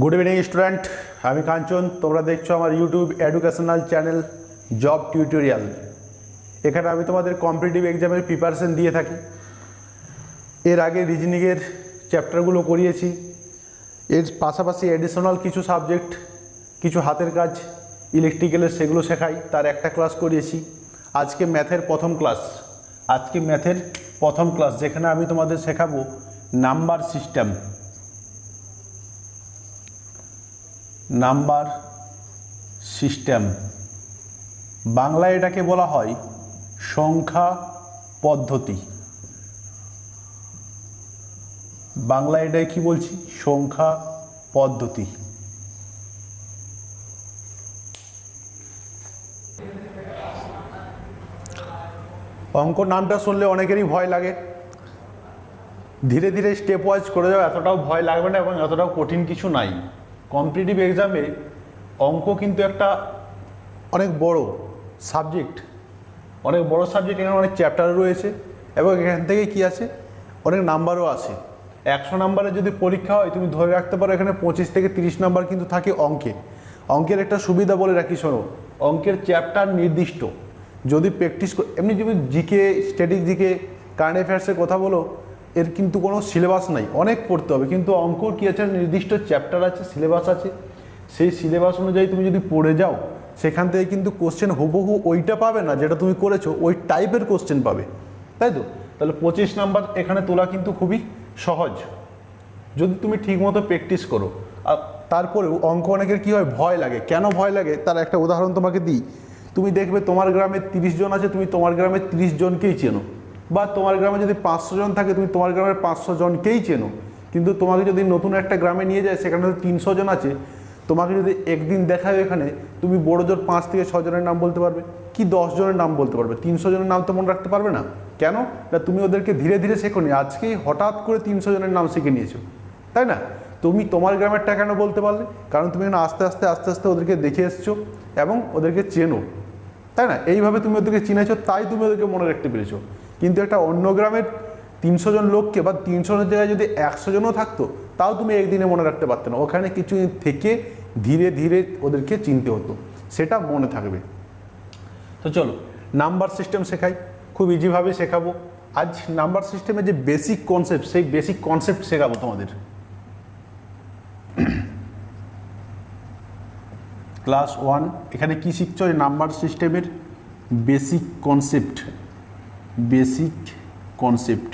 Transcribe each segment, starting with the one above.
Good evening student, আমি কাঞ্চন। তোমরা দেখছো আমার YouTube educational channel job tutorial. এখানে আমি তোমাদের কম্পিটিটিভ এক্সামের প্রিপারেশন দিয়ে থাকি। এর আগে রিজনিংয়ের চ্যাপ্টারগুলো করিয়েছি, এর পাশাপাশি অ্যাডিশনাল কিছু সাবজেক্ট, কিছু হাতের কাজ ইলেকট্রিক্যালের সেগুলো শেখাই, তার একটা ক্লাস করিয়েছি। আজকে ম্যাথের প্রথম ক্লাস, যেখানে আমি তোমাদের শেখাবো নাম্বার সিস্টেম। বাংলায় এটাকে বলা হয় সংখ্যা পদ্ধতি। বাংলায় এটাই কি বলছি? সংখ্যা পদ্ধতি। অঙ্ক নামটা শুনলে অনেকেরই ভয় লাগে। ধীরে ধীরে স্টেপ ওয়াইজ করে যাও, এতটাও ভয় লাগবে না এবং এতটাও কঠিন কিছু নাই। কম্পিটিটিভ এক্সামে অঙ্ক কিন্তু একটা অনেক বড় সাবজেক্ট, এখানে অনেক চ্যাপ্টার রয়েছে এবং এখান থেকে কি আছে, অনেক নাম্বারও আছে। 100 নাম্বারের যদি পরীক্ষা হয়, তুমি ধরে রাখতে পারো এখানে 25 থেকে 30 নাম্বার কিন্তু থাকে অঙ্কের একটা সুবিধা বলে রাখি, শোনো, অঙ্কের চ্যাপ্টার নির্দিষ্ট। যদি প্র্যাকটিস, এমনি যদি জিকে, স্ট্যাটিক জিকে, কারেন্ট অ্যাফেয়ার্সের কথা বলো, এর কিন্তু কোনো সিলেবাস নাই, অনেক পড়তে হবে। কিন্তু অঙ্কর কী আছে, নির্দিষ্ট চ্যাপ্টার আছে, সিলেবাস আছে। সেই সিলেবাস অনুযায়ী তুমি যদি পড়ে যাও, সেখান থেকে কিন্তু কোশ্চেন হুবহু ওইটা পাবে না যেটা তুমি করেছো, ওই টাইপের কোশ্চেন পাবে, তাই তো? তাহলে 25 নাম্বার এখানে তোলা কিন্তু খুবই সহজ, যদি তুমি ঠিকমতো প্র্যাকটিস করো। আর তারপরেও অঙ্ক অনেকের কী হয়, ভয় লাগে। কেন ভয় লাগে তার একটা উদাহরণ তোমাকে দিই। তুমি দেখবে তোমার গ্রামে 30 জন আছে, তুমি তোমার গ্রামে 30 জনকেই চেনো, বা তোমার গ্রামে যদি 500 জন থাকে, তুমি তোমার গ্রামের 500 জনকেই চেনো। কিন্তু তোমাকে যদি নতুন একটা গ্রামে নিয়ে যায়, সেখানে 300 জন আছে, তোমাকে যদি একদিন দেখায় এখানে, তুমি বড় জোর 5 থেকে 6 জনের নাম বলতে পারবে, কি 10 জনের নাম বলতে পারবে, 300 জনের নাম তো মনে রাখতে পারবে না। কেন? না, তুমি ওদেরকে ধীরে ধীরে শেখোনি, আজকেই হঠাৎ করে 300 জনের নাম শিখে নিয়েছো, তাই না? তুমি তোমার গ্রামেরটা কেন বলতে পারলে? কারণ তুমি এখানে আস্তে আস্তে ওদেরকে দেখে এসছো এবং ওদেরকে চেনো, তাই না? এইভাবে তুমি ওদেরকে চিনেছো, তাই তুমি ওদেরকে মনে রাখতে পেরেছো। কিন্তু একটা অন্য গ্রামের 300 জন লোককে, বা 300 জনের জায়গায় যদি 100 জনও থাকতো, তাও তুমি একদিনে মনে রাখতে পারতে না। ওখানে কিছু থেকে ধীরে ধীরে ওদেরকে চিনতে হতো, সেটা মনে থাকবে। তো চলো নাম্বার সিস্টেম শেখাই, খুব ইজিভাবে শেখাবো। আজ নাম্বার সিস্টেমের যে বেসিক কনসেপ্ট, সেই বেসিক কনসেপ্ট শেখাবো তোমাদের। ক্লাস 1 এখানে কি শিখছো? এই নাম্বার সিস্টেমের বেসিক কনসেপ্ট।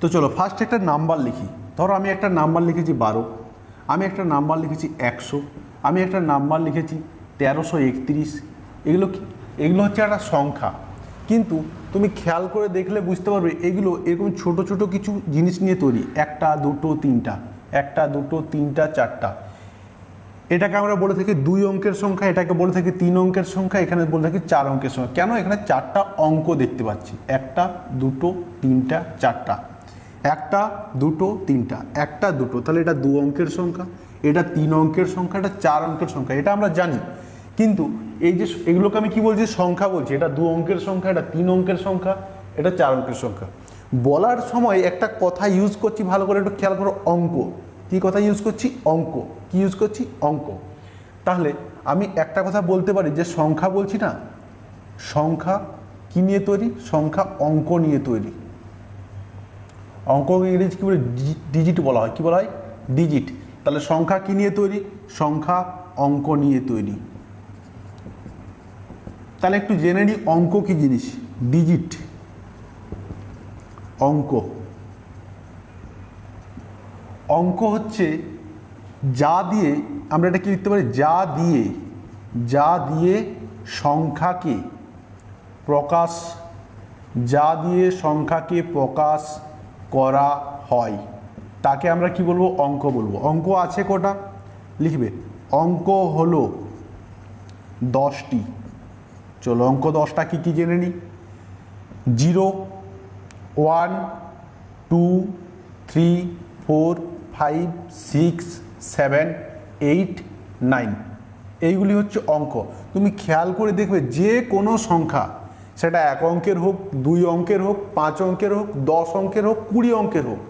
তো চলো ফার্স্ট একটা নাম্বার লিখি। ধরো আমি একটা নাম্বার লিখেছি 12, আমি একটা নাম্বার লিখেছি 100, আমি একটা নাম্বার লিখেছি 1331। এগুলো কি? এগুলো হচ্ছে একটা সংখ্যা। কিন্তু তুমি খেয়াল করে দেখলে বুঝতে পারবে, এগুলো এরকম ছোট ছোট কিছু জিনিস নিয়ে তৈরি। 1, 2, 3, 1, 2, 3, 4। এটাকে আমরা বলে থাকি 2 অঙ্কের সংখ্যা, এটাকে বলে থাকি 3 অঙ্কের সংখ্যা, এখানে বলে থাকি 4 অঙ্কের সংখ্যা। কেন? এখানে 4টা অঙ্ক দেখতে পাচ্ছি, 1, 2, 3, 4। 1, 2, 3, 1, 2, তাহলে এটা 2 অঙ্কের সংখ্যা, এটা 3 অঙ্কের সংখ্যা, এটা 4 অঙ্কের সংখ্যা, এটা আমরা জানি। কিন্তু এই যে এগুলোকে আমি কি বলছি? সংখ্যা বলছি। এটা 2 অঙ্কের সংখ্যা, এটা 3 অঙ্কের সংখ্যা, এটা 4 অঙ্কের সংখ্যা। বলার সময় একটা কথা ইউজ করছি, ভালো করে একটু খেয়াল করো, অঙ্ক। কি কথা ইউজ করছি? অঙ্ক। কি ইউজ করছি? অঙ্ক। তাহলে আমি একটা কথা বলতে পারি যে সংখ্যা বলছি না, সংখ্যা কি নিয়ে তৈরি? সংখ্যা অঙ্ক নিয়ে তৈরি। অঙ্ক ইংরেজি কি বলে? ডিজিট বলা হয়। কি বলা হয়? ডিজিট। তাহলে সংখ্যা কি নিয়ে তৈরি? সংখ্যা অঙ্ক নিয়ে তৈরি। তাহলে একটু জেনে নিই অঙ্ক কি জিনিস। ডিজিট, অঙ্ক। অঙ্ক হচ্ছে যা দিয়ে আমরা এটা কি লিখতে পারি? যা দিয়ে সংখ্যাকে প্রকাশ করা হয়, তাকে আমরা কি বলবো? অঙ্ক বলবো। অঙ্ক আছে কটা? লিখবে, অঙ্ক হলো 10টি। চলো অঙ্ক 10টা কি কি জেনে নিই। 0, 1, 2, 3, 4, 5, 6, 7, 8, 9। এইগুলি হচ্ছে অঙ্ক। তুমি খেয়াল করে দেখবে যে কোনো সংখ্যা, সেটা 1 অঙ্কের হোক, 2 অঙ্কের হোক, 5 অঙ্কের হোক, 10 অঙ্কের হোক, 20 অঙ্কের হোক,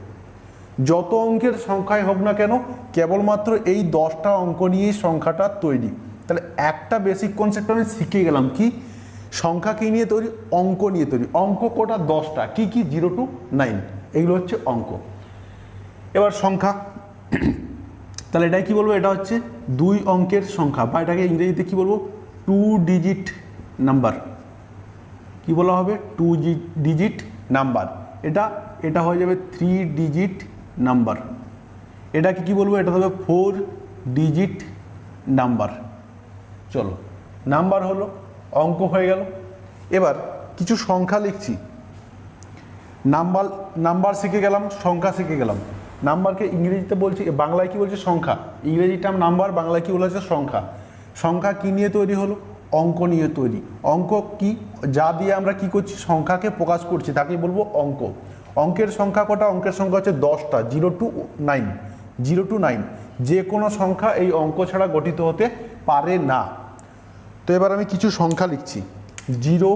যত অঙ্কের সংখ্যাই হোক না কেন কেবলমাত্র এই 10টা অঙ্ক নিয়েই সংখ্যাটা তৈরি। তাহলে একটা বেসিক কনসেপ্ট আমি শিখে গেলাম, কি সংখ্যা কী নিয়ে তৈরি, অঙ্ক নিয়ে তৈরি। অঙ্ক কোটা 10টা, কি কি 0 to 9, এগুলো হচ্ছে অঙ্ক। এবার সংখ্যা, তাহলে এটাই কি বলবো, এটা হচ্ছে 2 অঙ্কের সংখ্যা, বা এটাকে ইংরেজিতে কি বলবো, 2 ডিজিট নাম্বার। কি বলা হবে, 2 ডিজিট নাম্বার। এটা হয়ে যাবে 3 ডিজিট নাম্বার। এটাকে কি বলবো, এটা হবে 4 ডিজিট নাম্বার। চলো, নাম্বার হলো, অঙ্ক হয়ে গেল। এবার কিছু সংখ্যা লিখছি। নাম্বার শিখে গেলাম, সংখ্যা শিখে গেলাম। নাম্বারকে ইংরেজিতে বলছি, বাংলায় কি বলছে, সংখ্যা। ইংরেজি টার্ম নাম্বার, বাংলায় কি বলেছে, সংখ্যা। সংখ্যা কি নিয়ে তৈরি হলো, অঙ্ক নিয়ে তৈরি। অঙ্ক কি, যা দিয়ে আমরা কি করছি, সংখ্যাকে প্রকাশ করছি, তাকেই বলবো অঙ্ক। অঙ্কের সংখ্যা কটা, অঙ্কের সংখ্যা হচ্ছে 10টা, 0 to 9। 0 to 9 যে কোনো সংখ্যা এই অঙ্ক ছাড়া গঠিত হতে পারে না। তো এবার আমি কিছু সংখ্যা লিখছি। 0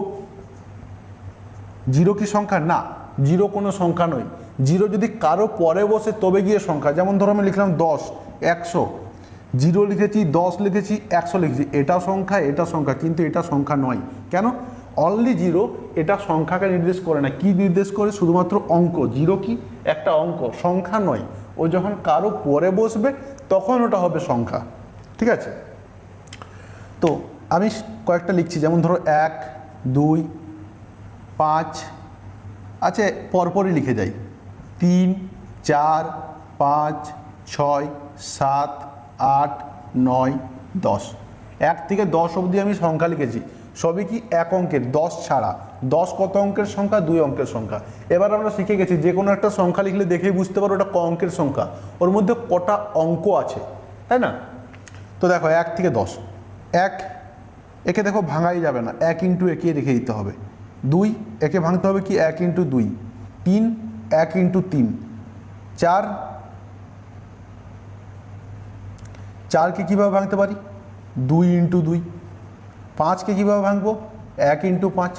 কি সংখ্যা, না, 0 কোনো সংখ্যা নয়। 0 যদি কারো পরে বসে তবে গিয়ে সংখ্যা। যেমন ধরো আমি লিখলাম 10, 100, 0 লিখেছি, 10 লিখেছি, 100 লিখেছি, এটা সংখ্যা, এটা সংখ্যা, কিন্তু এটা সংখ্যা নয়। কেন, অনলি 0 এটা সংখ্যাকে নির্দেশ করে না। কি নির্দেশ করে, শুধুমাত্র অঙ্ক। 0 কি একটা অঙ্ক, সংখ্যা নয়। ও যখন কারো পরে বসবে তখন ওটা হবে সংখ্যা। ঠিক আছে, তো আমি কয়েকটা লিখছি। যেমন ধরো 1, 2, 5, আচ্ছা পরপরই লিখে যাই, 3, 4, 5, 6, 7, 8, 9, 10। 1 থেকে 10 অবধি আমি সংখ্যা লিখেছি, সবই কি এক অঙ্কের, 10 ছাড়া। 10 কত অঙ্কের সংখ্যা, 2 অঙ্কের সংখ্যা। এবার আমরা শিখে গেছি যে কোনো একটা সংখ্যা লিখলে দেখেই বুঝতে পারো ওটা ক অঙ্কের সংখ্যা, ওর মধ্যে কটা অঙ্ক আছে, তাই না। তো দেখো 1 থেকে 10, 1 একে দেখো ভাঙাই যাবে না, 1 ইন্টু একে রেখে দিতে হবে। 2 একে ভাঙতে হবে কি, 1 ইন্টু 2। 3 1 ইন্টু 3। 4কে কীভাবে ভাঙতে পারি, 2 ইন্টু 2। 5কে কীভাবে ভাঙবো, 1 ইন্টু 5।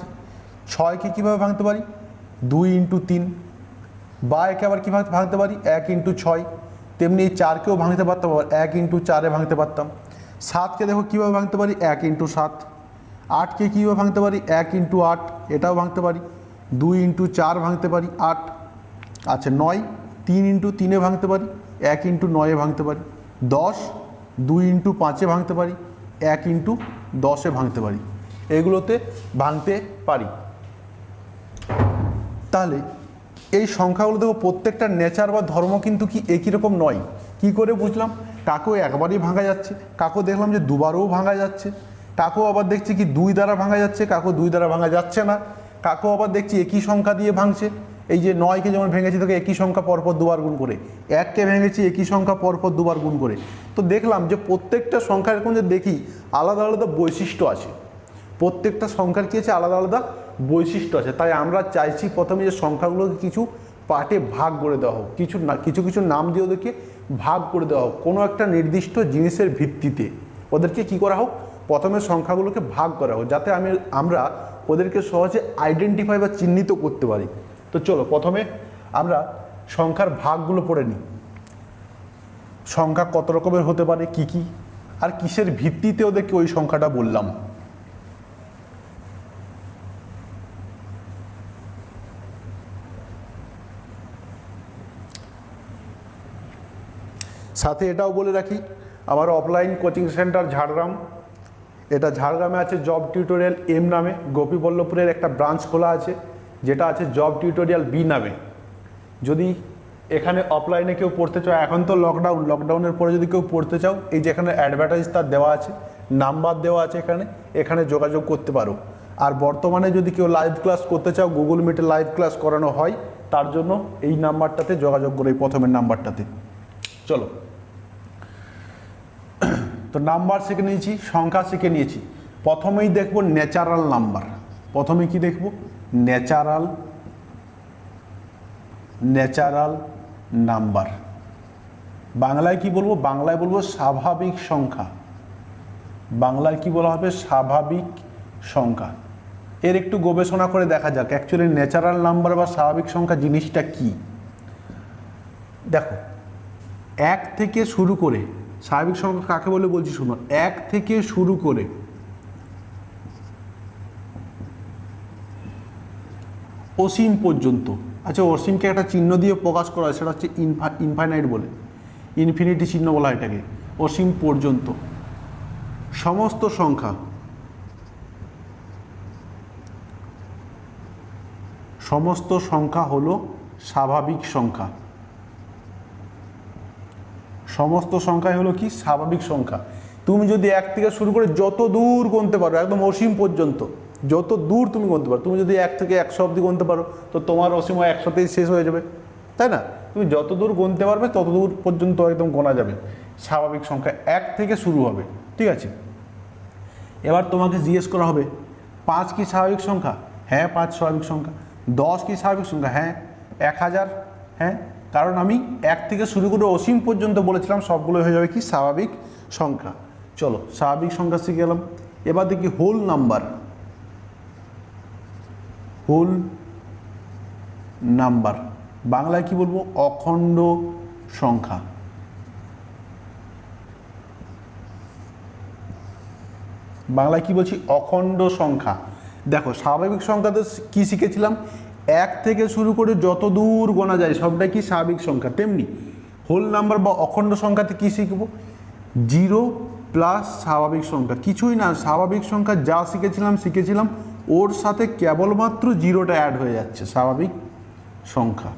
6কে কীভাবে ভাঙতে পারি, 2 ইন্টু 3। বা একে আবার কীভাবে ভাঙতে পারি, 1 ইন্টু 6। তেমনি এই 4কেও ভাঙতে পারতাম, আবার 1 ইন্টু 4-এ ভাঙতে পারতাম। 7কে দেখো কীভাবে ভাঙতে পারি, 1 ইন্টু 7। 8কে কীভাবে ভাঙতে পারি, 1 ইন্টু 8, এটাও ভাঙতে পারি। 2 ইন্টু 4 ভাঙতে পারি, 8। আচ্ছা 9, 3 ইন্টু 3-এ ভাঙতে পারি, 1 ইন্টু 9-এ ভাঙতে পারি। 10, 2 ইন্টু 5-এ ভাঙতে পারি, 1 ইন্টু 10-এ ভাঙতে পারি। এগুলোতে ভাঙতে পারি। তাহলে এই সংখ্যাগুলো দেখো প্রত্যেকটা নেচার বা ধর্ম কিন্তু কি একই রকম নয়। কি করে বুঝলাম, কাকেও একবারই ভাঙা যাচ্ছে, কাকেও দেখলাম যে দুবারও ভাঙা যাচ্ছে, কাকেও আবার দেখছি কি 2 দ্বারা ভাঙা যাচ্ছে, কাকেও 2 দ্বারা ভাঙা যাচ্ছে না, কাকেও আবার দেখছি একই সংখ্যা দিয়ে ভাঙছে। এই যে 9কে যেমন ভেঙেছি তোকে একই সংখ্যা পরপর 2বার গুণ করে, 1কে ভেঙেছি একই সংখ্যা পরপর 2বার গুণ করে। তো দেখলাম যে প্রত্যেকটা সংখ্যা এরকম যে দেখি আলাদা আলাদা বৈশিষ্ট্য আছে, প্রত্যেকটা সংখ্যার কী আছে, আলাদা আলাদা বৈশিষ্ট্য আছে। তাই আমরা চাইছি প্রথমে যে সংখ্যাগুলোকে কিছু পার্টে ভাগ করে দেওয়া হোক, কিছু নাম দিয়ে ওদেরকে ভাগ করে দেওয়া হোক, কোনো একটা নির্দিষ্ট জিনিসের ভিত্তিতে ওদেরকে কি করা হোক, প্রথমে সংখ্যাগুলোকে ভাগ করা হোক, যাতে আমরা ওদেরকে সহজে আইডেন্টিফাই বা চিহ্নিত করতে পারি। তো চলো প্রথমে আমরা সংখ্যার ভাগগুলো পড়ে নিই। সংখ্যা কত রকমের হতে পারে, কি কি, আর কিসের ভিত্তিতে ওদেরকে ওই সংখ্যাটা বললাম। সাথে এটাও বলে রাখি, আমার অফলাইন কোচিং সেন্টার ঝাড়গ্রাম, এটা ঝাড়গ্রামে আছে জব টিউটোরিয়াল এম নামে। গোপীবল্লভপুরের একটা ব্রাঞ্চ খোলা আছে যেটা আছে জব টিউটোরিয়াল বি নামে। যদি এখানে অফলাইনে কেউ পড়তে চাও, এখন তো লকডাউনের পরে যদি কেউ পড়তে চাও, এই যে এখানে অ্যাডভার্টাইজ তার দেওয়া আছে, নাম্বার দেওয়া আছে, এখানে যোগাযোগ করতে পারো। আর বর্তমানে যদি কেউ লাইভ ক্লাস করতে চাও, গুগল মিটে লাইভ ক্লাস করানো হয়, তার জন্য এই নাম্বারটাতে যোগাযোগ করো, এই প্রথমের নাম্বারটাতে। চলো, তো নাম্বার শিখে নিয়েছি, সংখ্যা শিখে নিয়েছি। প্রথমেই দেখব ন্যাচারাল নাম্বার। প্রথমে কি দেখব, ন্যাচারাল নাম্বার। বাংলায় কি বলবো, বাংলায় বলবো স্বাভাবিক সংখ্যা। বাংলায় কি বলা হবে, স্বাভাবিক সংখ্যা। এর একটু গবেষণা করে দেখা যাক অ্যাকচুয়ালি ন্যাচারাল নাম্বার বা স্বাভাবিক সংখ্যা জিনিসটা কি। দেখো, এক থেকে শুরু করে, স্বাভাবিক সংখ্যা কাকে বলে বলছি শুনো, এক থেকে শুরু করে অসীম পর্যন্ত। আচ্ছা, অসীমকে একটা চিহ্ন দিয়ে প্রকাশ করা হয়, সেটা হচ্ছে ইনফাইনাইট বলে, ইনফিনিটি চিহ্ন বলা হয় এটাকে। অসীম পর্যন্ত সমস্ত সংখ্যা, সমস্ত সংখ্যা হলো স্বাভাবিক সংখ্যা। সমস্ত সংখ্যাই হলো কি? স্বাভাবিক সংখ্যা। তুমি যদি এক থেকে শুরু করে যত দূর গুনতে পারো, একদম অসীম পর্যন্ত যত দূর তুমি গুনতে পারো, তুমি যদি 1 থেকে 100 অবধি গুনতে পারো, তো তোমার অসীম 100তেই শেষ হয়ে যাবে, তাই না? তুমি যত দূর গুনতে পারবে তত দূর পর্যন্ত একদম গোনা যাবে। স্বাভাবিক সংখ্যা 1 থেকে শুরু হবে, ঠিক আছে? এবার তোমাকে জিজ্ঞেস করা হবে 5 কি স্বাভাবিক সংখ্যা? হ্যাঁ, 5 স্বাভাবিক সংখ্যা। 10 কি স্বাভাবিক সংখ্যা? হ্যাঁ। 1000? হ্যাঁ, কারণ আমি 1 থেকে শুরু করে অসীম পর্যন্ত বলেছিলাম, সবগুলো হয়ে যাবে কি? স্বাভাবিক সংখ্যা। চলো, স্বাভাবিক সংখ্যা শিখে গেলাম। এবার দেখি হোল নাম্বার। হোল নাম্বার বাংলায় কি বলবো? অখণ্ড সংখ্যা। বাংলায় কি বলছি? অখণ্ড সংখ্যা। দেখো, স্বাভাবিক সংখ্যাতে কি শিখেছিলাম? 1 থেকে শুরু করে যত দূর গোনা যায় সবটাই কি? স্বাভাবিক সংখ্যা। তেমনি হোল নাম্বার বা অখণ্ড সংখ্যাতে কি শিখবো? 0 প্লাস স্বাভাবিক সংখ্যা, কিছুই না, স্বাভাবিক সংখ্যা যা শিখেছিলাম ওর সাথে কেবলমাত্র 0টা অ্যাড হয়ে যাচ্ছে, স্বাভাবিক সংখ্যা।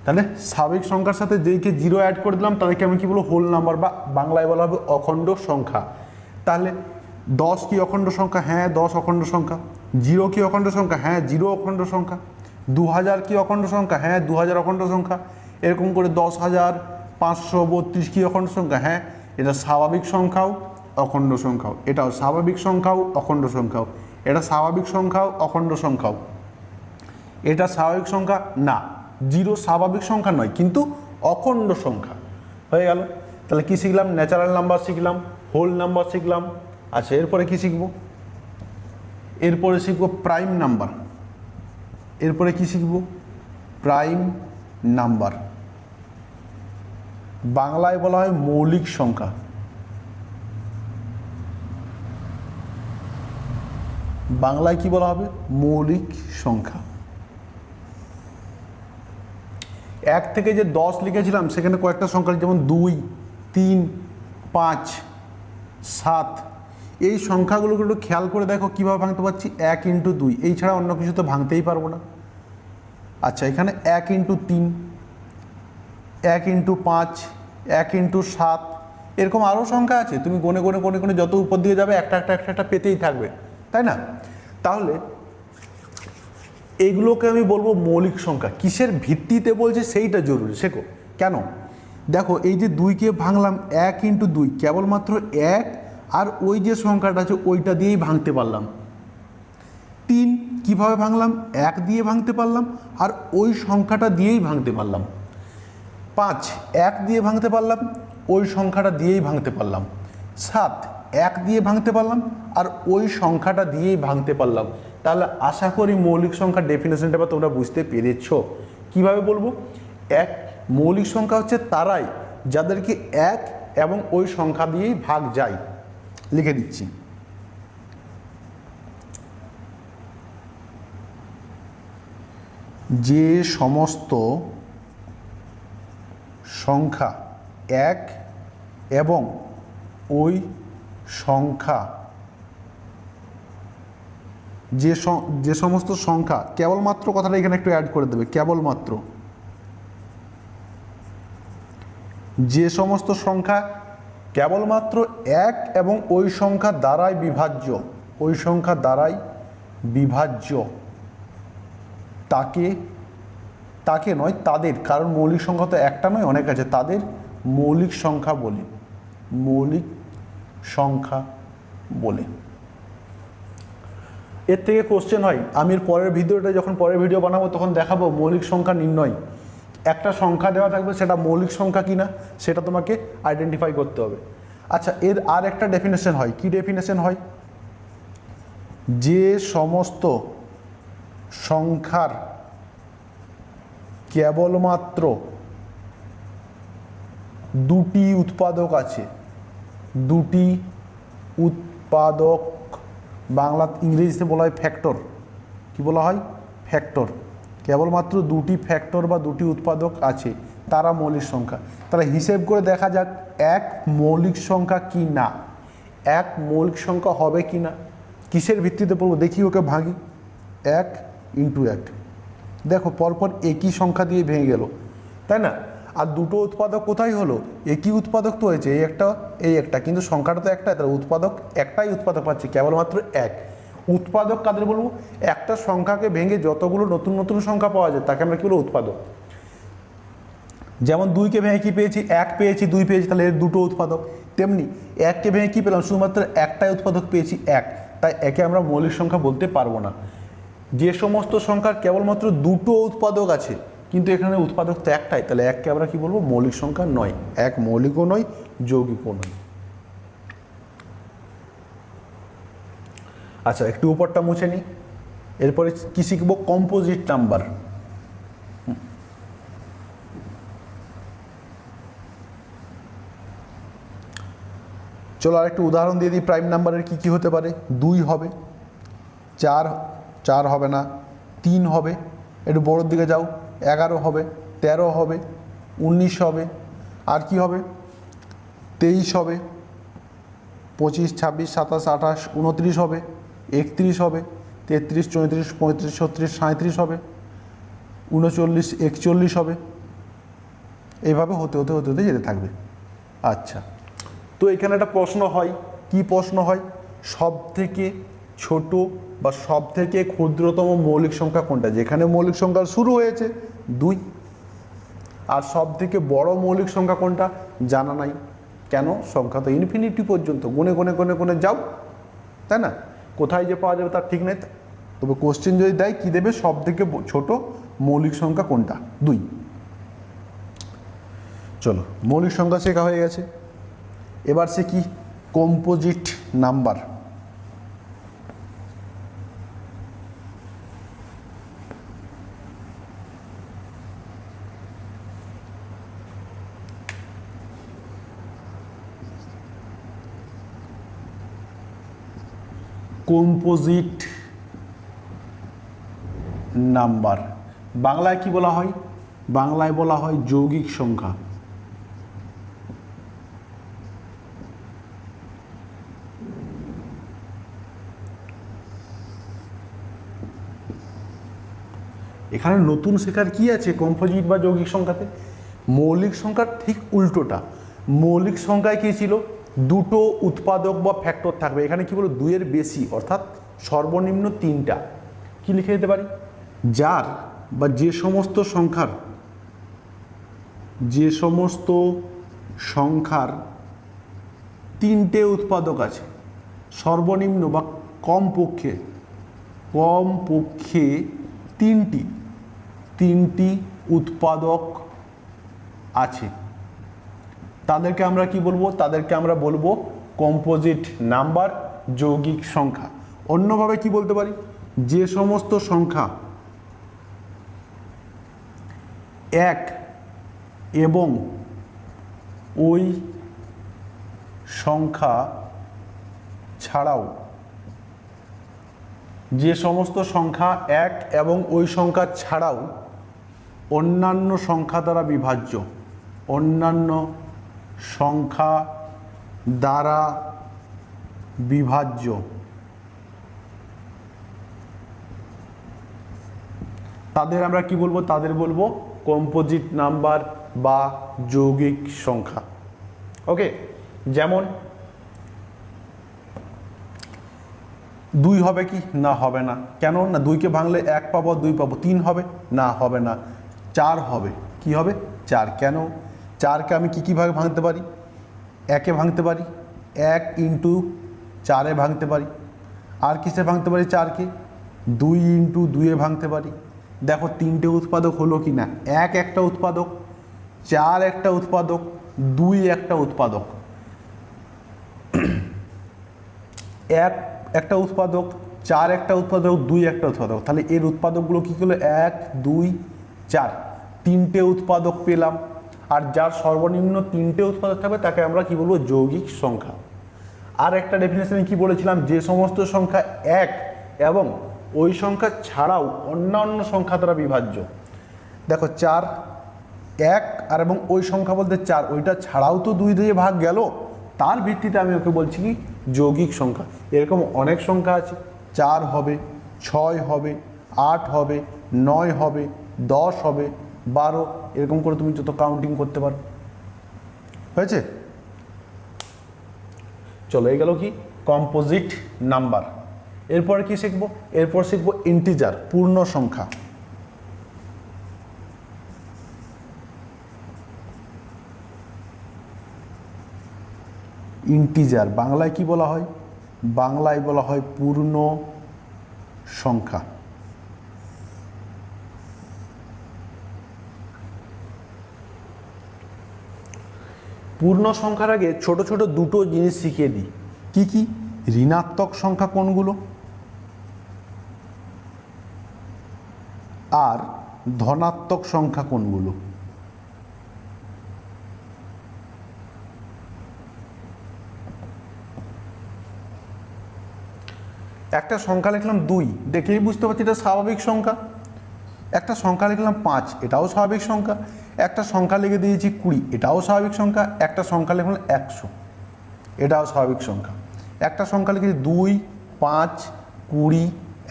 তাহলে স্বাভাবিক সংখ্যার সাথে যেইকে 0 অ্যাড করে দিলাম তাদেরকে আমি কি বলবো? হোল নাম্বার, বা বাংলায় বলা হবে অখণ্ড সংখ্যা। তাহলে 10 কি অখণ্ড সংখ্যা? হ্যাঁ, 10 অখণ্ড সংখ্যা। 0 কি অখণ্ড সংখ্যা? হ্যাঁ, 0 অখণ্ড সংখ্যা। 2000 কি অখণ্ড সংখ্যা? হ্যাঁ, 2000 অখণ্ড সংখ্যা। এরকম করে 10,532 কি অখণ্ড সংখ্যা? হ্যাঁ, এটা স্বাভাবিক সংখ্যাও অখণ্ড সংখ্যাও, এটাও স্বাভাবিক সংখ্যাও অখণ্ড সংখ্যাও, এটা স্বাভাবিক সংখ্যাও অখণ্ড সংখ্যাও। এটা স্বাভাবিক সংখ্যা না, 0 স্বাভাবিক সংখ্যা নয়, কিন্তু অখণ্ড সংখ্যা। হয়ে গেল। তাহলে কি শিখলাম? ন্যাচারাল নাম্বার শিখলাম, হোল নাম্বার শিখলাম। আচ্ছা, এরপরে কি শিখব? এরপরে শিখব প্রাইম নাম্বার। এরপরে কি শিখব? Prime number. বাংলায় বলা হয় মৌলিক সংখ্যা। বাংলায় কি বলা হবে? মৌলিক সংখ্যা। 1 থেকে যে 10 লিখেছিলাম সেখানে কয়েকটা সংখ্যা, যেমন 2, 3, 5, 7, এই সংখ্যাগুলোকে একটু খেয়াল করে দেখো কীভাবে ভাঙতে পারছি। 1 × 2, এই ছাড়া অন্য কিছু তো ভাঙতেই পারবো না। আচ্ছা, এখানে 1 × 3, 1 × 5, 1 × 7, এরকম আরও সংখ্যা আছে। তুমি গনে গনে গনে গনে যত উপর দিয়ে যাবে একটা পেতেই থাকবে, তাই না? তাহলে এইগুলোকে আমি বলবো মৌলিক সংখ্যা। কিসের ভিত্তিতে বলছে সেইটা জরুরি, শেখো। কেন? দেখো, এই যে 2কে ভাঙলাম 1 × 2, কেবলমাত্র 1 আর ওই যে সংখ্যাটা আছে ওইটা দিয়েই ভাঙতে পারলাম। 3 কিভাবে ভাঙলাম? 1 দিয়ে ভাঙতে পারলাম আর ওই সংখ্যাটা দিয়েই ভাঙতে পারলাম। 5 1 দিয়ে ভাঙতে পারলাম, ওই সংখ্যাটা দিয়েই ভাঙতে পারলাম। 7 1 দিয়ে ভাঙতে পারলাম আর ওই সংখ্যাটা দিয়েই ভাঙতে পারলাম। তাহলে আশা করি মৌলিক সংখ্যার ডেফিনেশনটা বা তোমরা বুঝতে পেরেছ। কিভাবে বলবো? মৌলিক সংখ্যা হচ্ছে তারাই যাদেরকে 1 এবং ওই সংখ্যা দিয়েই ভাগ যায়। লিখে দিচ্ছি। যে সমস্ত সংখ্যা 1 এবং ওই সংখ্যা, যে সমস্ত সংখ্যা, কেবলমাত্র কথাটা এখানে একটু অ্যাড করে দেবে, কেবলমাত্র যে সমস্ত সংখ্যা কেবলমাত্র 1 এবং ওই সংখ্যা দ্বারাই বিভাজ্য, ওই সংখ্যা দ্বারাই বিভাজ্য, তাকে নয়, তাদের, কারণ মৌলিক সংখ্যা তো একটা নয়, অনেক আছে, তাদের মৌলিক সংখ্যা বলে, মৌলিক সংখ্যা বলে। এর থেকে কোশ্চেন হয়, আমি পরের ভিডিওটা যখন পরের ভিডিও বানাবো তখন দেখাবো মৌলিক সংখ্যা নির্ণয়। একটা সংখ্যা দেওয়া থাকবে, সেটা মৌলিক সংখ্যা কিনা সেটা তোমাকে আইডেন্টিফাই করতে হবে। আচ্ছা, এর আর একটা ডেফিনেশন হয়। কি ডেফিনেশন হয়? যে সমস্ত সংখ্যার কেবলমাত্র দুটি উৎপাদক আছে, দুটি উৎপাদক, বাংলা ইংরেজিতে বলা হয় ফ্যাক্টর। কি বলা হয়? ফ্যাক্টর। কেবলমাত্র দুটি ফ্যাক্টর বা দুটি উৎপাদক আছে, তারা মৌলিক সংখ্যা। তাহলে হিসেব করে দেখা যাক এক মৌলিক সংখ্যা কি না, এক মৌলিক সংখ্যা হবে কি না। কিসের ভিত্তিতে পড়বো দেখি, ওকে ভাঙি। 1 × 1, দেখো পরপর একই সংখ্যা দিয়ে ভেঙে গেল, তাই না? আর দুটো উৎপাদক কোথায় হলো? একই উৎপাদক তো হয়েছে, এই একটা, কিন্তু সংখ্যাটা তো একটাই, তাহলে উৎপাদক একটাই উৎপাদক পাচ্ছে, কেবলমাত্র এক। উৎপাদক কাদের বলবো? একটা সংখ্যাকে ভেঙে যতগুলো নতুন নতুন সংখ্যা পাওয়া যায় তাকে আমরা কি বলবো? উৎপাদক। যেমন 2কে ভেঙে কি পেয়েছি? 1 পেয়েছি, 2 পেয়েছি, তাহলে এর দুটো উৎপাদক। তেমনি 1কে ভেঙে কি পেলাম? শুধুমাত্র একটাই উৎপাদক পেয়েছি, 1। তাই একে আমরা মৌলিক সংখ্যা বলতে পারবো না। যে সমস্ত সংখ্যার কেবলমাত্র দুটো উৎপাদক আছে কিন্তু এখানে উৎপাদক তো একটাই, তাহলে এককে আমরা কি বলবো? মৌলিক সংখ্যা নয়। এক মৌলিকও নয়, যৌগিকও নয়। আচ্ছা, একটু উপরটা মুছে নিই। এরপরে কি শিখবো? Composite number. চলো আরেকটু উদাহরণ দিয়ে দিই। প্রাইম নাম্বারের কি কি হতে পারে? 2 হবে, 4 হবে না, 3 হবে, একটু বড়োর দিকে যাও, 11 হবে, 13 হবে, 19 হবে, আর কি হবে? 23 হবে, 25, 26, 27, 28, 29 হবে, 31 হবে, 33, 34, 35, 36, 37 হবে, 39, 41 হবে। এইভাবে হতে হতে হতে হতে যেতে থাকবে। আচ্ছা, তো এখানে একটা প্রশ্ন হয়। কি প্রশ্ন হয়? সব থেকে ছোট বা সব থেকে ক্ষুদ্রতম মৌলিক সংখ্যা কোনটা? যেখানে মৌলিক সংখ্যা শুরু হয়েছে 2। আর সব থেকে বড় মৌলিক সংখ্যা কোনটা? জানা নাই। কেন? সংখ্যা তো ইনফিনিটি পর্যন্ত, গুনে গুনে গুনে গুনে যাও, তাই না? কোথায় যে পাওয়া যাবে তার ঠিক নেই। তবে কোশ্চেন যদি দেয় কি দেবে? সব থেকে ছোট মৌলিক সংখ্যা কোনটা? 2। চলো, মৌলিক সংখ্যা শেখা হয়ে গেছে। এবার সে কি? Composite number. কম্পোজিট নাম্বার বাংলায় কি বলা হয়? বাংলায় বলা হয় যৌগিক সংখ্যা। এখানে নতুন শেখার কি আছে কম্পোজিট বা যৌগিক সংখ্যাতে? মৌলিক সংখ্যার ঠিক উল্টোটা। মৌলিক সংখ্যায় কী ছিল? দুটো উৎপাদক বা ফ্যাক্টর থাকবে। এখানে কি বলো? 2 এর বেশি, অর্থাৎ সর্বনিম্ন 3টা। কি লিখে দিতে পারি? যার বা যে সমস্ত সংখ্যার 3টে উৎপাদক আছে, সর্বনিম্ন বা কমপক্ষে 3টি উৎপাদক আছে, তাদেরকে আমরা কি বলবো? তাদেরকে আমরা বলবো কম্পোজিট নাম্বার, যৌগিক সংখ্যা। অন্যভাবে কি বলতে পারি? যে সমস্ত সংখ্যা 1 এবং ওই সংখ্যা ছাড়াও, যে সমস্ত সংখ্যা 1 এবং ওই সংখ্যা ছাড়াও অন্যান্য সংখ্যা দ্বারা বিভাজ্য, অন্যান্য সংখ্যা দ্বারা বিভাজ্য, তাদের আমরা কি বলবো? তাদের বলবো কম্পোজিট নাম্বার বা যৌগিক সংখ্যা। ওকে, যেমন 2 হবে কি? না, হবে না। কেন না? 2কে ভাঙলে 1 পাবো, 2 পাবো। 3 হবে? না, হবে না। 4 হবে। কি হবে? 4। কেন? 4কে আমি কী কীভাবে ভাঙতে পারি? 1-এ ভাঙতে পারি, 1 × 4-এ ভাঙতে পারি। আর কিসে ভাঙতে পারি 4কে? 2 × 2-এ ভাঙতে পারি। দেখো 3টে উৎপাদক হলো কি না? 1 একটা উৎপাদক, 4 একটা উৎপাদক, 2 একটা উৎপাদক। 1 একটা উৎপাদক, 4 একটা উৎপাদক, 2 একটা উৎপাদক। তাহলে এর উৎপাদকগুলো কী হলো? 1, 2, 4, 3টে উৎপাদক পেলাম। আর যার সর্বনিম্ন 3টে উৎপাদক থাকবে তাকে আমরা কি বলবো, যৌগিক সংখ্যা। আর একটা ডেফিনেশনে কি বলেছিলাম, যে সমস্ত সংখ্যা এক এবং ওই সংখ্যা ছাড়াও অন্যান্য সংখ্যা দ্বারা বিভাজ্য। দেখো 4 এক আর এবং ওই সংখ্যা বলতে 4, ওইটা ছাড়াও তো 2 দিয়ে ভাগ গেল, তার ভিত্তিতে আমি ওকে বলছি কি যৌগিক সংখ্যা। এরকম অনেক সংখ্যা আছে, 4 হবে, 6 হবে, 8 হবে, 9 হবে, 10 হবে, 12, এরকম করে তুমি যত কাউন্টিং করতে পারো। হয়েছে? চলো এই গেল কি কম্পোজিট নাম্বার। এরপরে কি শিখবো, এরপর শিখবো ইন্টিজার, পূর্ণ সংখ্যা। ইন্টিজার বাংলায় কি বলা হয়, বাংলায় বলা হয় পূর্ণ সংখ্যা। পূর্ণ সংখ্যার আগে ছোট ছোট দুটো জিনিস শিখিয়ে দিই। কি কি? ঋণাত্মক সংখ্যা কোনগুলো আর ধনাত্মক সংখ্যা কোনগুলো। একটা সংখ্যা লিখলাম 2, দেখেই বুঝতে পারছি এটা স্বাভাবিক সংখ্যা। একটা সংখ্যা লিখলাম 5, এটাও স্বাভাবিক সংখ্যা। একটা সংখ্যা লিখে দিয়েছি 20, এটাও স্বাভাবিক সংখ্যা। একটা সংখ্যা লিখলাম 100, এটাও স্বাভাবিক সংখ্যা। একটা সংখ্যা লিখেছি 2, 5, 20,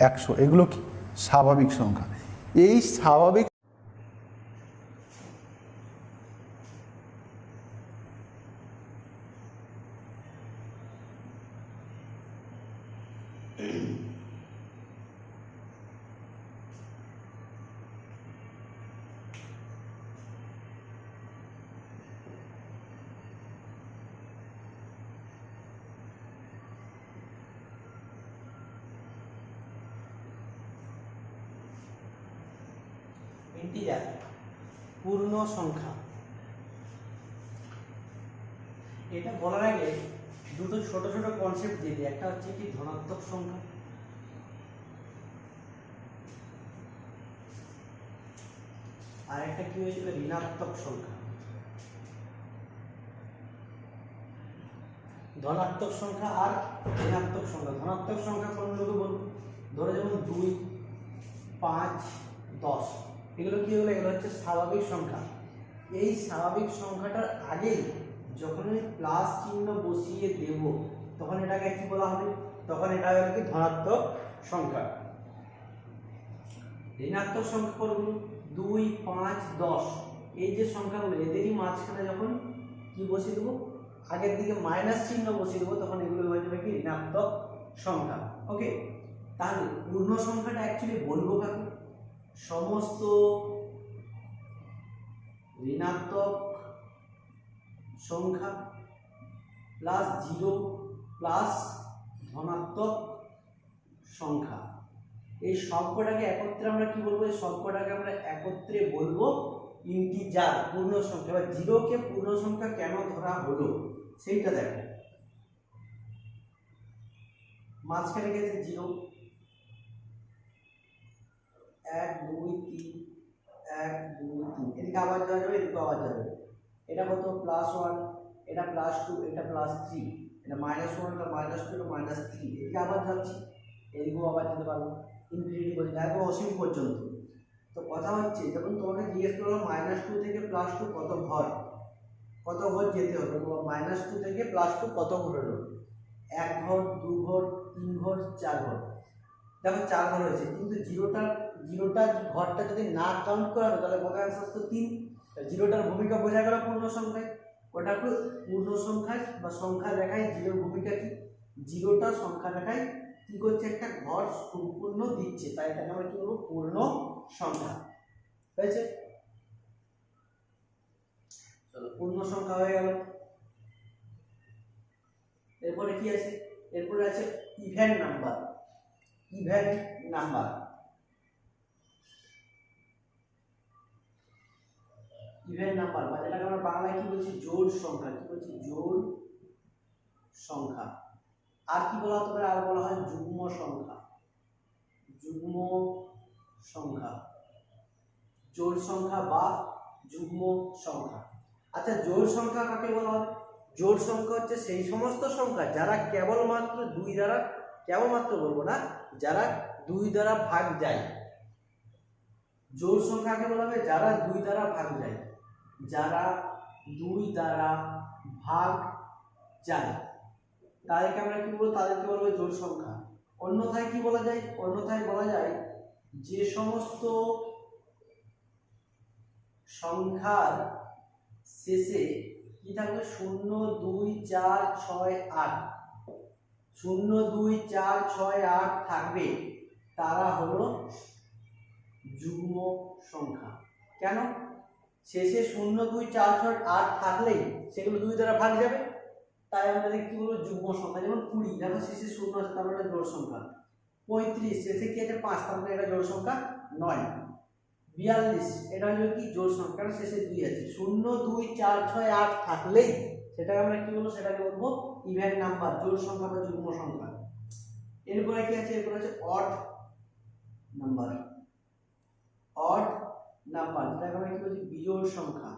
100, এগুলো কি স্বাভাবিক সংখ্যা। এই স্বাভাবিক ইন্টিজার পূর্ণ সংখ্যা, এটা বলার আগে দুটো ছোট ছোট কনসেপ্ট দিয়ে দিই। একটা হচ্ছে কি ধনাত্মক সংখ্যা, আর একটা কি হয়েছিল ঋণাত্মক সংখ্যা। ধনাত্মক সংখ্যা আর ঋণাত্মক সংখ্যা। ধনাত্মক সংখ্যা কোনগুলোকে বলবো, ধরো যেমন 2, 5, 10, এগুলো কি হলো, এগুলো হচ্ছে স্বাভাবিক সংখ্যা। এই স্বাভাবিক সংখ্যাটার আগেই যখন আমি প্লাস চিহ্ন বসিয়ে দেব তখন এটাকে কি বলা হবে, তখন এটা হবে কি ধনাত্মক সংখ্যা। ঋণাত্মক সংখ্যা কোনগুলো, 2, 5, 10, এই যে সংখ্যাগুলো এদেরই মাঝখানে যখন কি বসিয়ে দেবো, আগের দিকে মাইনাস চিহ্ন বসিয়ে দেবো, তখন এগুলো হয়ে যাবে কি ঋণাত্মক সংখ্যা। ওকে, তাহলে পূর্ণ সংখ্যাটা অ্যাকচুয়ালি বলবো কাকে, সমস্ত ঋণাত্মক সংখ্যা প্লাস 0 প্লাস ধনাত্মক সংখ্যা, এই সবকটাকে একত্রে আমরা কি বলবো, এই সবকটাকে আমরা একত্রে বলবো ইন্টিজার, পূর্ণ সংখ্যা। এবার 0 কে পূর্ণ সংখ্যা কেন ধরা হলো সেইটা দেখো। মাঝখানে গেছে 0, 1, 2, 3, 1, 2, 3, এদিকে আবার যাওয়া যাবে, এদিকে আবার যাবে। এটা কত, +1, এটা +2, এটা +3, এটা -1, এটা -2, এটা -3, এদিকে আবার যাচ্ছি, এদিকেও আবার যেতে পারবো ইনফিনিটি পর্যন্ত, একদম অসীম পর্যন্ত। তো কথা হচ্ছে যখন তোমাকে জিজ্ঞেস করলো -2 থেকে +2 কত ঘর, কত ঘর যেতে হবে, -2 থেকে +2 কত ঘর হলো, 1 ঘর, 2 ঘর, 3 ঘর, 4 ঘর। দেখো 4 ঘর হয়েছে, কিন্তু জিরোটার ঘরটা যদি না কাউন্ট করা হতো তাহলে কত অ্যান্সার তো 3। জিরোটার ভূমিকা বোঝা গেল পূর্ণ সংখ্যায়। ওটা পূর্ণ সংখ্যায় বা সংখ্যা রেখায় জিরোর ভূমিকা কি, জিরোটা সংখ্যা রেখায় কি করছে, একটা ঘর সম্পূর্ণ দিচ্ছে, তাই এটাকে আমরা কি বলবো, পূর্ণ সংখ্যা। হয়েছে? চলো, পূর্ণ সংখ্যা হয়ে গেল। এরপরে কি আছে, এরপরে আছে even number. Even number, even number বা যেটাকে আমরা বাংলায় কি বলছি, জোড় সংখ্যা। কি বলছি, জোড় সংখ্যা। আর কি বলা হতে পারে, আর বলা হয় যুগ্ম সংখ্যা। যুগ্ম সংখ্যা, জোড় সংখ্যা বা যুগ্ম সংখ্যা। আচ্ছা, জোড় সংখ্যা কাকে বলা হবে? জোড় সংখ্যা হচ্ছে সেই সমস্ত সংখ্যা যারা কেবলমাত্র দুই দ্বারা, কেবলমাত্র বলবো না, যারা দুই দ্বারা ভাগ যায়। জোড় সংখ্যা কাকে বলা হবে? যারা দুই দ্বারা ভাগ যায়, যারা দুই দ্বারা ভাগ যায় তাদেরকে আমরা কি বলবো? তাদেরকে বলবো জোড় সংখ্যা। অন্যথায় কি বলা যায়? অন্যথায় বলা যায় যে সমস্ত সংখ্যার শেষে কি থাকবে? 0, 2, 4, 6, 8, 0, 2, 4, 6, 8 থাকবে, তারা হলো যুগ্ম সংখ্যা। কেন? শেষে 0, 2, 4, 6, 8 থাকলেই সেগুলো দুই দ্বারা ভাগ যাবে, তাই আমরা কি বলবো? যুগ্ম সংখ্যা। যেমন 20, দেখো শেষে 0 আছে, তার মানে জোড় সংখ্যা। 35, শেষে কি আছে? 5, তার মানে এটা জোড় সংখ্যা নয়। 42, এটা হলো কি? জোড় সংখ্যা, কারণ শেষে 2 আছে। 0, 2, 4, 6, 8 থাকলেই সেটাকে আমরা কি বলবো? সেটাকে বলবো ইভেন নাম্বার, জোড় সংখ্যা বা যুগ্ম সংখ্যা। এরপরে কি আছে? এরপরে আছে অড নাম্বার। অড নাম্বার যেটাকে আমরা কি বলছি? বিজোড় সংখ্যা।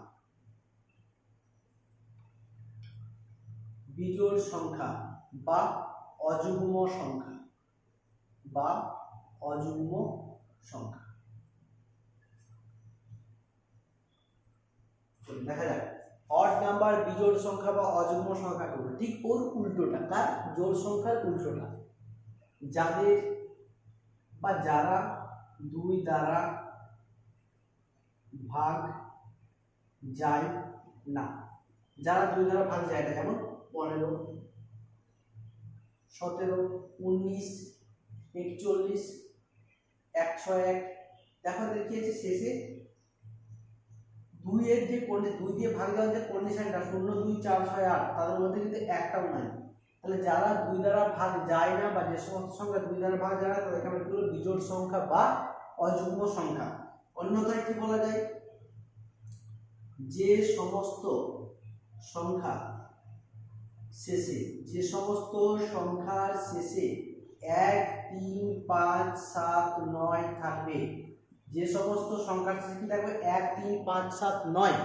বিজোড় সংখ্যা বা অযুগ্ম সংখ্যা, বা অযুগ্ম সংখ্যা। দেখা যাক অড নাম্বার, বিজোড় সংখ্যা বা অযুগ্ম সংখ্যা করবো, ঠিক ওর উল্টোটা, তার জোড় সংখ্যার উল্টোটা। যাদের বা যারা দুই দ্বারা ভাগ যায় না, যারা দুই দ্বারা ভাগ যায় না, যেমন 15, 17, 19, 41, 101। দেখো দেখিয়েছে শেষে 2 এর যে 2 দিয়ে ভাগ দেওয়ার যে কন্ডিশনটা 0, 2, 4, 6, 8, তাদের মধ্যে কিন্তু একটাও নাই। তাহলে যারা দুই দ্বারা ভাগ যায় না বা যে সমস্ত সংখ্যা দুই দ্বারা ভাগ যায় না তাদেরকে আমরা কি বলবো? বিজোড় সংখ্যা বা অযুগ্ম সংখ্যা। অন্যথায় কি বলা যায়? যে সমস্ত সংখ্যা শেষে, যে সমস্ত সংখ্যার শেষে 1, 3, 5, 7, 9 থাকবে, যে সমস্ত সংখ্যার শেষে কি থাকবে? 1, 3, 5, 7, 9,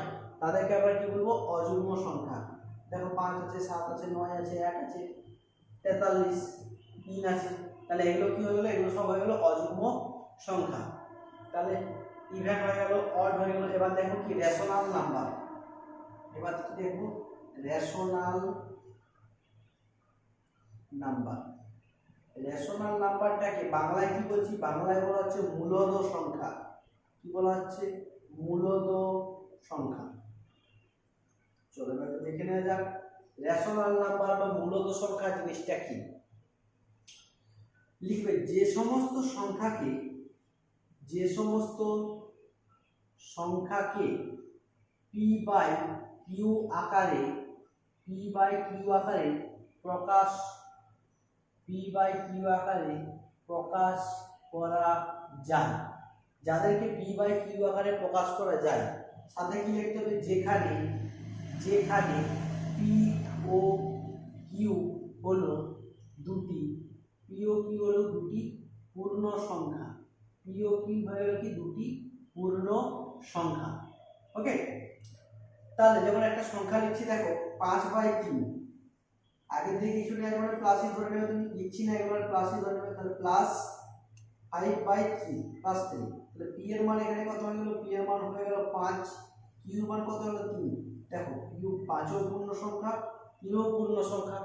তাদেরকে আমরা কি বলবো? অযুগ্ম সংখ্যা। দেখো 5 আছে, 7 আছে, 9 আছে, 1 আছে, 43, 3 আছে, তাহলে এগুলো কি হয়ে গেলো? এগুলো সব হয়ে গেলো অযুগ্ম সংখ্যা। তাহলে ইভেন হয়ে গেল, অড হয়ে গেল। এবার দেখো কি? Rational number. এবার কি দেখবো? Rational number. রেশনাল নাম্বারটাকে বাংলায় কি বলছি? বাংলায় বলা হচ্ছে মূলদ সংখ্যা। কি বলা হচ্ছে? মূলদ সংখ্যা। চলো এবার দেখে নেওয়া যাক রেশনাল নাম্বার বা মূলদ সংখ্যা জিনিসটা কি। লিখবে যে সমস্ত সংখ্যাকে, যে সমস্ত সংখ্যাকে পি বাই কিউ আকারে, পি বাই কিউ আকারে প্রকাশ, পি বাই কিউ আকারে প্রকাশ করা যায়, যাদেরকে পি বাই কিউ আকারে প্রকাশ করা যায়, সাথে কি লিখতে হবে? যেখানে, যেখানে পি ও কিউ হলো দুটি, পি ও কিউ হলো দুটি পূর্ণ সংখ্যা। পি ও কিউ হয়ে গেল কি? দুটি পূর্ণ সংখ্যা। ওকে, তাহলে যেমন একটা সংখ্যা লিখছি, দেখো 5/3, আগের দিকে কিছু না, একবার প্লাসই ধরে নেবে, তুমি লিখছি না, একবার প্লাসই ধরে নেবে। তাহলে প্লাস 5/3 প্লাস 3, তাহলে পি এর মান এখানে কত হয়ে গেল? পি এর মান হয়ে গেল 5, কিউ এর মান কত হলো? 3। দেখো কিউ 5ও পূর্ণ সংখ্যা, 3ও পূর্ণ সংখ্যা,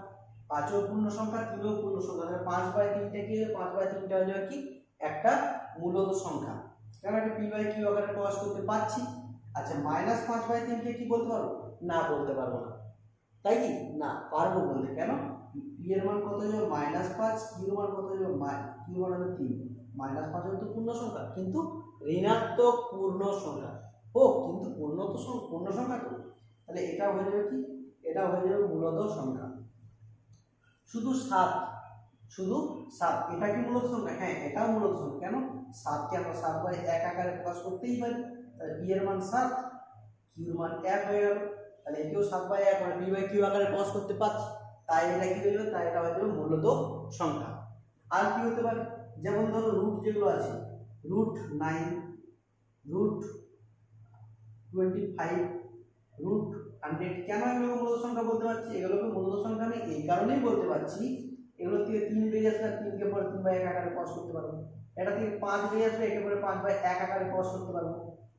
5ও পূর্ণ সংখ্যা, 3ও পূর্ণ সংখ্যা, তাহলে 5/3টা কি? 5/3টা হলো কি? একটা মূলদ সংখ্যা, কারণ এটা পি বাই কিউ আকারে প্রকাশ করতে পারছি। আচ্ছা, -5/3 কে কি বলতে পারবো? না, বলতে পারবো না। তাই কি? না, পারবো বলতে। কেন? পি এর মান কত হলো? -5, কিউ এর মান কত হলো? কিউ এর মান হলো 3। -5 হলো তো পূর্ণ সংখ্যা, কিন্তু ঋণাত্মক পূর্ণ সংখ্যা হোক, কিন্তু পূর্ণ তো পূর্ণ সংখ্যা তো। তাহলে এটা হয়ে যাবে কি? এটা হয়ে যাবে মূলদ সংখ্যা। শুধু 7, শুধু 7, এটা কি মূলদ সংখ্যা? হ্যাঁ, এটাও মূলদ সংখ্যা। কেন? 7কে আমরা 7/1 আকারে প্রকাশ করতেই পারি। তাহলে পি এর মান 7, কিউ এর মান 1 হয়ে গেল, তাহলে একেও 7/1 মানে পি বাই কিউ আকারে প্রকাশ করতে পারছি, তাই এটা কি হলো? তাই এটা হয়ে যাবে মূলদ সংখ্যা। আর কি হতে পারে? যেমন ধরো রুট যেগুলো আছে, √9, √25, 100। কেন এগুলোকে মূলত সংখ্যা বলতে পারছি? এগুলোকে মূলত সংখ্যা আমি এই কারণেই বলতে পারছি, এগুলো থেকে 3 বেরিয়ে আসলে 3 কে পরে 3/1 আকারে প্রকাশ করতে পারবো। এটা থেকে 5 বেরিয়ে আসলে একে পরে 5/1 আকারে প্রকাশ করতে পারবো।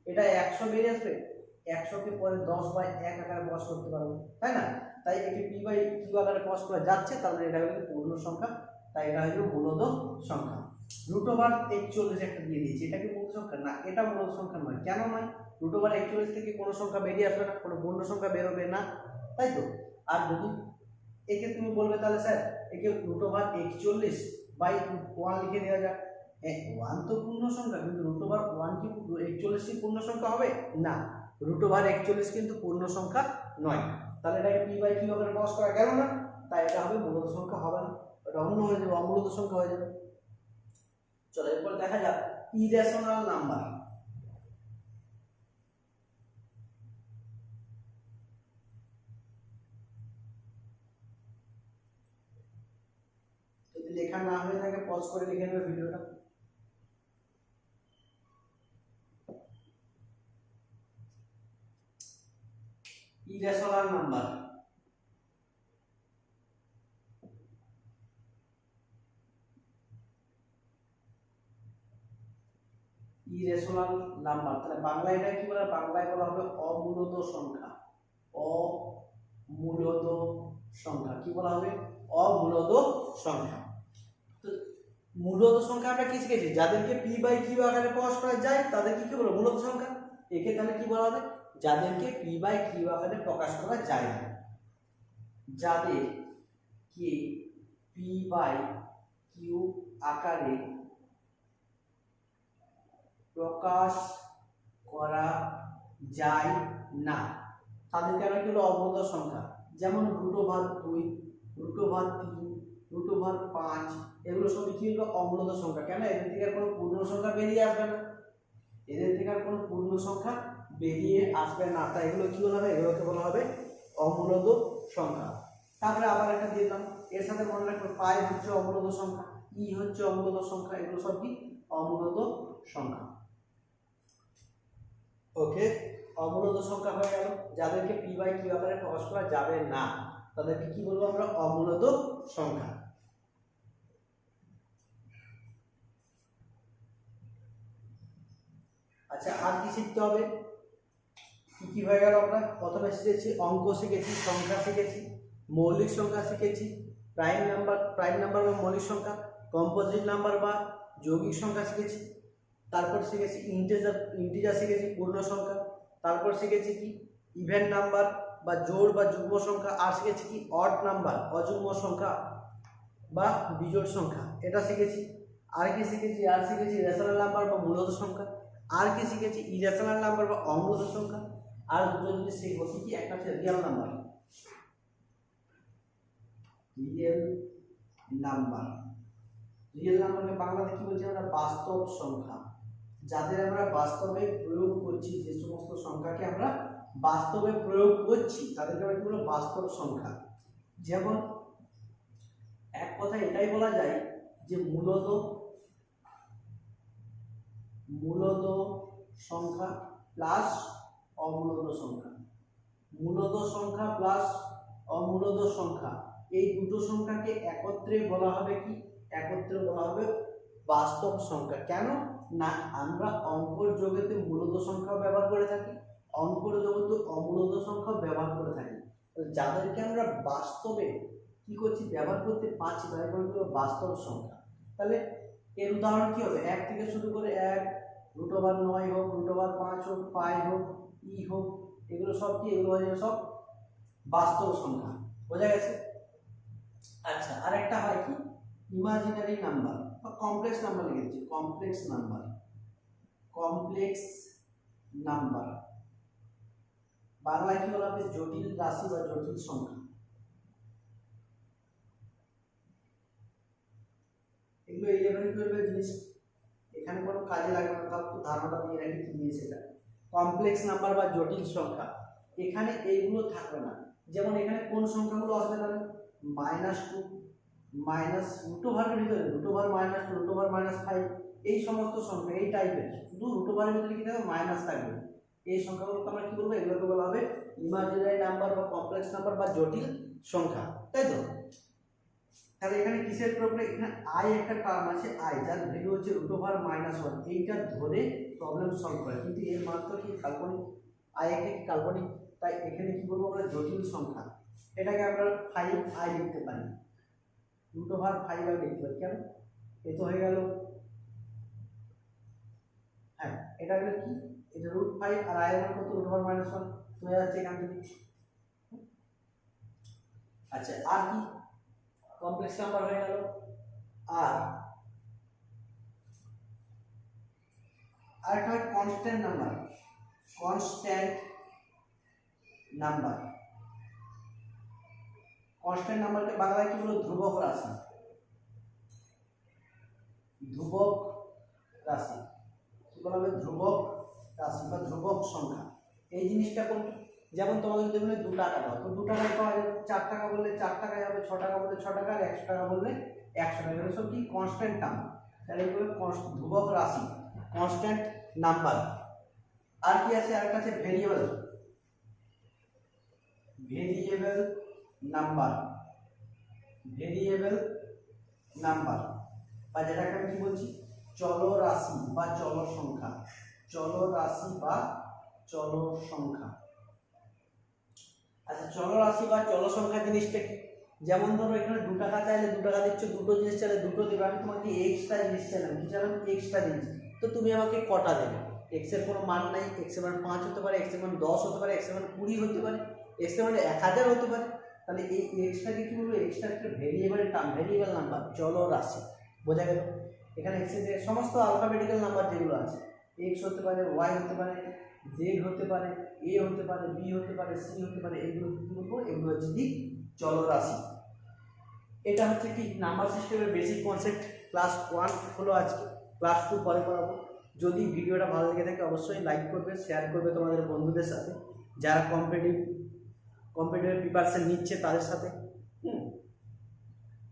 এটা 100 বেরিয়ে আসবে, 100 কে পরে 10/1 আকারে প্রকাশ করতে পারবো, তাই না? তাই একে p/q আকারে প্রকাশ করা যাচ্ছে, তার মানে এটা হলো পূর্ণ সংখ্যা, তাই এটা হলো মূলত সংখ্যা। √41 একটা দিয়ে দিয়েছি, এটা কি মূলত সংখ্যা? না, এটা মূলত সংখ্যা নয়। কেন নয়? √41 থেকে কোনো সংখ্যা বেরিয়ে আসবে না, কোনো পূর্ণ সংখ্যা বেরোবে না, তাই তো। আর যদি একে তুমি বলবে তাহলে স্যার একে √41/1 লিখে দেওয়া যাক। 1 তো পূর্ণ সংখ্যা, কিন্তু √1 কি 41 কি পূর্ণ সংখ্যা হবে? না, √41 কিন্তু পূর্ণ সংখ্যা নয়। তাহলে এটাকে p/q আকারে প্রকাশ করা গেল না, তাই এটা হবে মূলত সংখ্যা হবে না, এটা অন্য হয়ে যাবে, অমূলত সংখ্যা হয়ে যাবে। চলো এরপর দেখা যাক ইরেশনাল নাম্বার। যদি লেখা না হয়ে থাকে পজ করে লিখে নেবে ভিডিওটা। ইরেশনাল নাম্বার, ইরেশনাল নাম্বার, তাহলে বাংলায় এটা কি বলা? বাংলায় বলা হবে অমূলত সংখ্যা। অমূলত সংখ্যা কি বলা হবে? অমূলত সংখ্যা। তো মূলত সংখ্যা আমরা কি শিখেছি? যাদেরকে p/q আকারে প্রকাশ করা যায় তাদেরকে কি বলবো? মূলত সংখ্যা। একে তাহলে কি বলা হবে? যাদেরকে p/q আকারে প্রকাশ করা যায় না। যাদেরকে p/q আকারে প্রকাশ করা যায় না তাদেরকে আমরা কি বলবো? অমূলত সংখ্যা। যেমন √2, √3, √5 এগুলো সবই কি হলো? অমূলত সংখ্যা। কেন? এদের থেকে আর কোনো পূর্ণ সংখ্যা বেরিয়ে আসবে না, এদের থেকে আর কোনো পূর্ণ সংখ্যা বেরিয়ে আসবে না, তাই এগুলো কি বলা হবে? এগুলোকে বলা হবে অমূলত সংখ্যা। তারপরে আবার একটা দিলাম, এর সাথে মনে রাখবে পাই হচ্ছে অমূলত সংখ্যা, ই হচ্ছে অমূলত সংখ্যা, এগুলো সব কি? অমূলত সংখ্যা। ওকে, অমূলত সংখ্যা হয়ে গেল। যাদেরকে p/q আকারে প্রকাশ করা যাবে না তাদেরকে কি বলবো আমরা? অমূলত সংখ্যা। আচ্ছা, আর কি শিখতে হবে? কি হয়ে গেল? আমরা প্রথমে শিখেছি অঙ্ক শিখেছি, সংখ্যা শিখেছি, মৌলিক সংখ্যা শিখেছি, প্রাইম নাম্বার বা মৌলিক সংখ্যা, কম্পোজিট নাম্বার বা যৌগিক সংখ্যা শিখেছি। তারপর শিখেছি ইন্টিজার শিখেছি, পূর্ণ সংখ্যা। তারপর শিখেছি কি? ইভেন নাম্বার বা জোড় বা যুগ্ম সংখ্যা। আর শিখেছি কি? অড নাম্বার, অযুগ্ম সংখ্যা বা বিজোড় সংখ্যা, এটা শিখেছি। আর কি শিখেছি? আর শিখেছি রেশনাল নাম্বার বা মূলত সংখ্যা। আর কি শিখেছি? ইরেশনাল নাম্বার বা অমূলত সংখ্যা। আর দুটো জিনিস শিখবো কি? একটা হচ্ছে রিয়েল নাম্বার। রিয়েল নাম্বারকে বাংলাতে কি বলছি আমরা? বাস্তব সংখ্যা। যাদের আমরা বাস্তবে প্রয়োগ করছি, যে সমস্ত সংখ্যাকে আমরা বাস্তবে প্রয়োগ করছি তাদেরকে আমরা কি বলবো? বাস্তব সংখ্যা। যেমন এক কথায় এটাই বলা যায় যে মূলত সংখ্যা প্লাস অমূলত সংখ্যা, মূলত সংখ্যা প্লাস অমূলত সংখ্যা, এই দুটো সংখ্যাকে একত্রে বলা হবে কি? একত্রে বলা হবে বাস্তব সংখ্যা। কেন না? আমরা অঙ্কর জগতে মূলত সংখ্যা ব্যবহার করে থাকি, অঙ্কর জগতে অমূলত সংখ্যা ব্যবহার করে থাকি। যাদেরকে আমরা বাস্তবে কি করছি? ব্যবহার করতে পারছি, তাই বলবো বাস্তব সংখ্যা। তাহলে এর উদাহরণ কি হবে? 1 থেকে শুরু করে 1, √9 হোক, √5 হোক, পাই হোক, ই হোক, এগুলো সব কি? এগুলো হয়ে যাবে সব বাস্তব সংখ্যা। বোঝা গেছে? আচ্ছা, আরেকটা হয় কি? ইমাজিনারি নাম্বার বা কমপ্লেক্স নাম্বার লিখেছি। কমপ্লেক্স নাম্বার বাংলায় কি বলা হবে? জটিল রাশি বা জটিল সংখ্যা। এগুলো 11-12 জিনিস, এখানে কোনো কাজে লাগবে না, তাও ধারণাটা দিয়ে রাখি কি নিয়ে সেটা। কমপ্লেক্স নাম্বার বা জটিল সংখ্যা, এখানে এইগুলো থাকবে না। যেমন এখানে কোন সংখ্যাগুলো আসবে? তাহলে -2, √এর ভিতরে √-2, √-5, এই সমস্ত সংখ্যা এই টাইপের, শুধু √এর ভিতরে কি থাকবে? মাইনাস থাকবে। এই সংখ্যাগুলোকে আমরা কি বলবো? এগুলোকে বলা হবে ইমাজিনারি নাম্বার বা কমপ্লেক্স নাম্বার বা জটিল সংখ্যা, তাই তো? তাহলে এখানে কিসের প্রবলেম? এখানে আই একটা টার্ম আছে, আই যার ভ্যালু হচ্ছে √1 এইটা ধরে প্রবলেম সলভ করে, কিন্তু এর মান তো কি কাল্পনিক, আই একটা কি কাল্পনিক, তাই এখানে কি বলবো আমরা জটিল সংখ্যা, এটাকে আমরা 5i লিখতে পারি, √5i লিখতে পারি। কেন? এ তো হয়ে গেল, হ্যাঁ এটা হলো কি, এটা √5 আর i এর মান কত √1 হয়ে যাচ্ছে এখান থেকে। আচ্ছা আর কি কমপ্লেক্স নাম্বার হয়ে গেল, আর একটা হয় কনস্ট্যান্ট নাম্বার, কনস্ট্যান্ট নাম্বার, কনস্ট্যান্ট নাম্বারকে বাংলায় কি বলো? ধ্রুবক রাশি, ধ্রুবক রাশি কি বলা হবে? ধ্রুবক রাশি বা ধ্রুবক সংখ্যা। এই জিনিসটা কোন, যেমন তোমাদের যদি বলে 2 টাকা দাও, তো 2 টাকায় পাওয়া যাবে, 4 টাকা বললে 4 টাকায় হবে, 6 টাকা বললে 6 টাকা, আর 100 টাকা বললে 100 টাকা, এগুলো সব কি কনস্ট্যান্ট টার্ম, তাহলে এগুলো ধ্রুবক রাশি, কনস্ট্যান্ট নাম্বার। আর কি আছে? আর কাছে variable, variable number, variable number বা যেটাকে আমি কি বলছি, চল রাশি বা চল সংখ্যা, চল রাশি বা চল সংখ্যা। আচ্ছা চল রাশি বা চল সংখ্যা জিনিসটা কি? যেমন ধরো এখানে 2 টাকা চাইলে 2 টাকা দিচ্ছ, দুটো জিনিস চাইলে দুটো দেবে, আমি তোমাকে এক্সট্রা জিনিস চাইলাম, কি চাইলাম? এক্সট্রা জিনিস, তো তুমি আমাকে কটা দেবে? এক্স এর কোনো মান নাই, এক্স এর মান 5 হতে পারে, এক্স এর মান 10 হতে পারে, এক্স এর মান 20 হতে পারে, এক্স এর মান 1000 হতে পারে, তাহলে এই এক্সট্রাকে কি বলবো? এক্সট্রা একটা ভেরিয়েবল টার্ম, ভেরিয়েবল নাম্বার, চল রাশি, বোঝা গেল? এখানে এক্স এর সমস্ত আলফাবেটিক্যাল নাম্বার যেগুলো আছে, এক্স হতে পারে, ওয়াই হতে পারে, জেড হতে পারে, এ হতে পারে, বি হতে পারে, সি হতে পারে, এগুলো কি বলবো? এগুলো হচ্ছে কি চল রাশি। এটা হচ্ছে কি নাম্বার সিস্টেমের বেসিক কনসেপ্ট। ক্লাস 1 হলো আজকে, ক্লাস 2 পরে পড়াবো। যদি ভিডিওটা ভালো লেগে থাকে অবশ্যই লাইক করবে, শেয়ার করবে তোমাদের বন্ধুদের সাথে, যারা কম্পিটিটিভ প্রিপারেশন নিচ্ছে তাদের সাথে,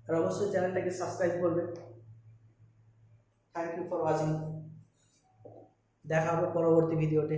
আর অবশ্যই চ্যানেলটাকে সাবস্ক্রাইব করবে। থ্যাংক ইউ ফর ওয়াচিং, দেখা হবে পরবর্তী ভিডিওতে।